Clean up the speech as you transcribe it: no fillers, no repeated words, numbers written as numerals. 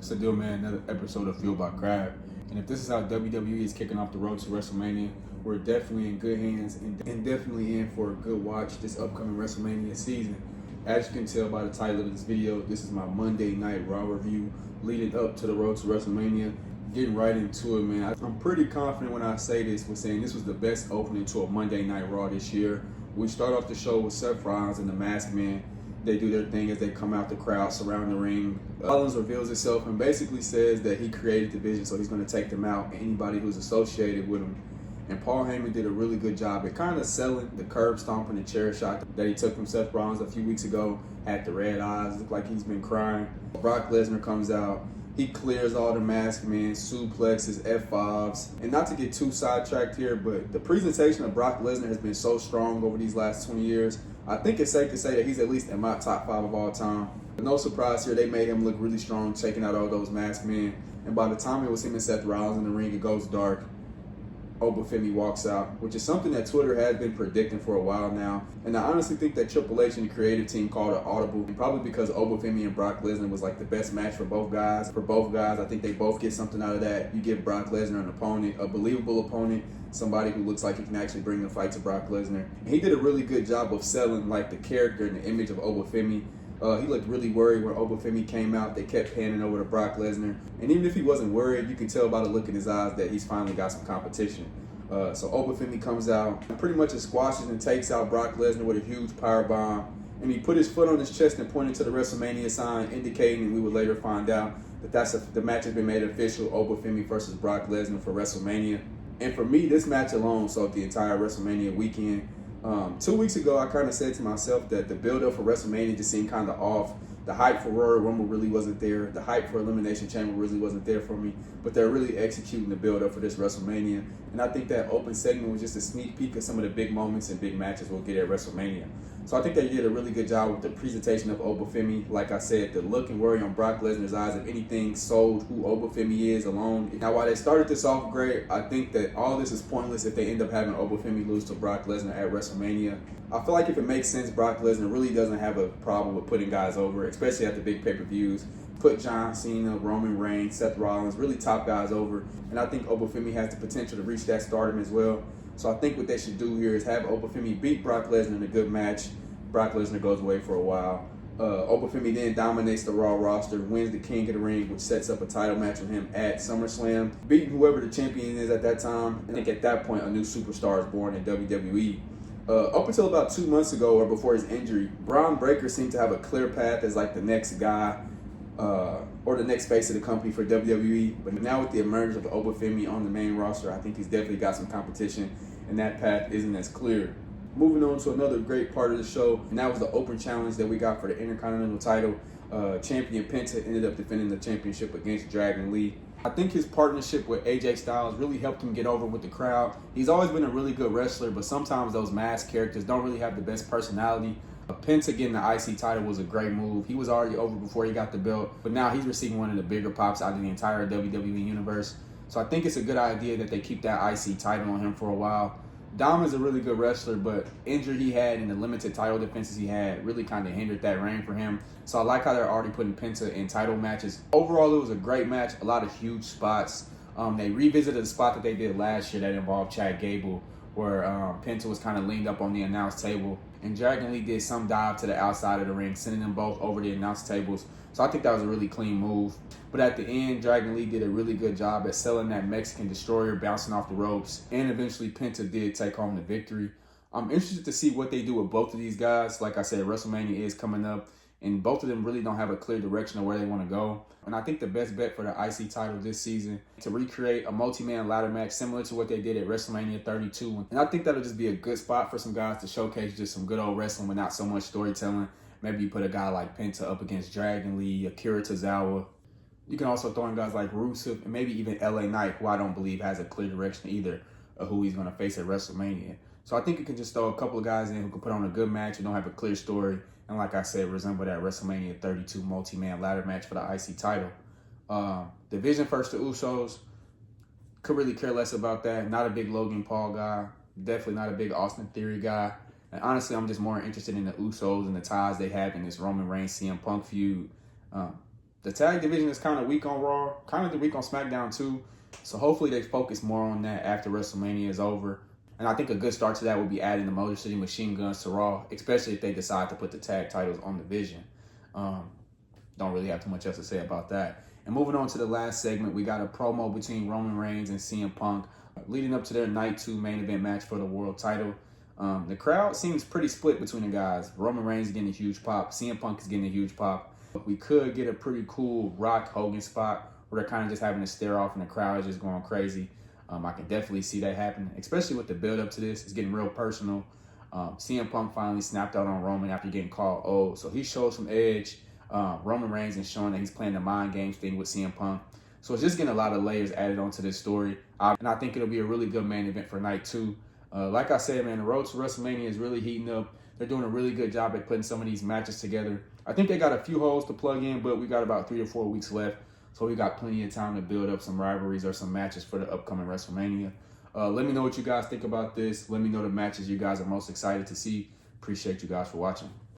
What's the deal, man? Another episode of Fueled by Crab. And if this is how WWE is kicking off the road to WrestleMania, we're definitely in good hands and definitely in for a good watch this upcoming WrestleMania season. As you can tell by the title of this video, this is my Monday Night Raw review leading up to the road to WrestleMania. Getting right into it, man. I'm pretty confident when I say this, with saying this was the best opening to a Monday Night Raw this year. We start off the show with Seth Rollins and the Masked Man. They do their thing as they come out the crowd, surround the ring. Rollins reveals himself and basically says that he created the division, so he's going to take them out, and anybody who's associated with him. And Paul Heyman did a really good job at kind of selling the curb stomping and chair shot that he took from Seth Rollins a few weeks ago. Had the red eyes, looked like he's been crying. Brock Lesnar comes out. He clears all the Masked Man, suplexes, F5s. And not to get too sidetracked here, but the presentation of Brock Lesnar has been so strong over these last 20 years. I think it's safe to say that he's at least in my top 5 of all time. But no surprise here, they made him look really strong, taking out all those Masked Men. And by the time it was him and Seth Rollins in the ring, it goes dark. Obafemi walks out, which is something that Twitter has been predicting for a while now. And I honestly think that Triple H and the creative team called it audible, and probably because Obafemi and Brock Lesnar was like the best match for both guys. I think they both get something out of that. You give Brock Lesnar an opponent, a believable opponent, somebody who looks like he can actually bring the fight to Brock Lesnar. And he did a really good job of selling like the character and the image of Obafemi. He looked really worried when Obafemi came out. They kept panning over to Brock Lesnar. And even if he wasn't worried, you can tell by the look in his eyes that he's finally got some competition. So Obafemi comes out and pretty much squashes and takes out Brock Lesnar with a huge powerbomb. And he put his foot on his chest and pointed to the WrestleMania sign, indicating, and we would later find out, that the match has been made official, Obafemi versus Brock Lesnar for WrestleMania. And for me, this match alone sold the entire WrestleMania weekend. 2 weeks ago, I kind of said to myself that the build-up for WrestleMania just seemed kind of off. The hype for Royal Rumble really wasn't there. The hype for Elimination Chamber really wasn't there for me. But they're really executing the build-up for this WrestleMania. And I think that open segment was just a sneak peek of some of the big moments and big matches we'll get at WrestleMania. So I think they did a really good job with the presentation of Obafemi. Like I said, the look and worry on Brock Lesnar's eyes, if anything, sold who Obafemi is alone. Now, while they started this off great, I think that all this is pointless if they end up having Obafemi lose to Brock Lesnar at WrestleMania. I feel like if it makes sense, Brock Lesnar really doesn't have a problem with putting guys over, especially at the big pay-per-views. Put John Cena, Roman Reigns, Seth Rollins, really top guys over. And I think Obafemi has the potential to reach that stardom as well. So I think what they should do here is have Obafemi beat Brock Lesnar in a good match. Brock Lesnar goes away for a while. Obafemi then dominates the Raw roster, wins the King of the Ring, which sets up a title match with him at SummerSlam, beating whoever the champion is at that time. I think at that point, a new superstar is born in WWE. Up until about 2 months ago, or before his injury, Braun Breaker seemed to have a clear path as like the next guy or the next face of the company for WWE. But now with the emergence of Obafemi on the main roster, I think he's definitely got some competition, and that path isn't as clear. Moving on to another great part of the show, and that was the open challenge that we got for the Intercontinental title. Champion Penta ended up defending the championship against Dragon Lee. I think his partnership with AJ Styles really helped him get over with the crowd. He's always been a really good wrestler, but sometimes those masked characters don't really have the best personality. Penta getting the IC title was a great move. He was already over before he got the belt, but now he's receiving one of the bigger pops out of the entire WWE universe. So I think it's a good idea that they keep that IC title on him for a while. Dom is a really good wrestler, but injury he had and the limited title defenses he had really kind of hindered that reign for him. So I like how they're already putting Penta in title matches. Overall, it was a great match, a lot of huge spots. They revisited a spot that they did last year that involved Chad Gable, where Penta was kind of leaned up on the announce table. And Dragon Lee did some dive to the outside of the ring, sending them both over the announce tables. So I think that was a really clean move. But at the end, Dragon Lee did a really good job at selling that Mexican destroyer, bouncing off the ropes. And eventually, Penta did take home the victory. I'm interested to see what they do with both of these guys. Like I said, WrestleMania is coming up, and both of them really don't have a clear direction of where they want to go. And I think the best bet for the IC title this season is to recreate a multi-man ladder match similar to what they did at WrestleMania 32. And I think that'll just be a good spot for some guys to showcase just some good old wrestling without so much storytelling. Maybe you put a guy like Penta up against Dragon Lee, Akira Tozawa. You can also throw in guys like Rusev and maybe even LA Knight, who I don't believe has a clear direction either of who he's going to face at WrestleMania. So I think you can just throw a couple of guys in who can put on a good match and don't have a clear story. And like I said, resemble that WrestleMania 32 multi-man ladder match for the IC title. Division first, the Usos. Could really care less about that. Not a big Logan Paul guy. Definitely not a big Austin Theory guy. And honestly, I'm just more interested in the Usos and the ties they have in this Roman Reigns CM Punk feud. The tag division is kind of weak on Raw, kind of weak on SmackDown too. So hopefully they focus more on that after WrestleMania is over. And I think a good start to that would be adding the Motor City Machine Guns to Raw, especially if they decide to put the tag titles on the Vision. Don't really have too much else to say about that. And moving on to the last segment, we got a promo between Roman Reigns and CM Punk leading up to their Night 2 main event match for the world title. The crowd seems pretty split between the guys. Roman Reigns is getting a huge pop. CM Punk is getting a huge pop. We could get a pretty cool Rock Hogan spot where they're kind of just having a stare off and the crowd is just going crazy. I can definitely see that happen, especially with the build up to this. It's getting real personal. CM Punk finally snapped out on Roman after getting called old. So he showed some edge. Roman Reigns is showing that he's playing the mind games thing with CM Punk. So it's just getting a lot of layers added onto this story. And I think it'll be a really good main event for Night 2. Like I said, man, the road to WrestleMania is really heating up. They're doing a really good job at putting some of these matches together. I think they got a few holes to plug in, but we got about 3 or 4 weeks left. So we got plenty of time to build up some rivalries or some matches for the upcoming WrestleMania. Let me know what you guys think about this. Let me know the matches you guys are most excited to see. Appreciate you guys for watching.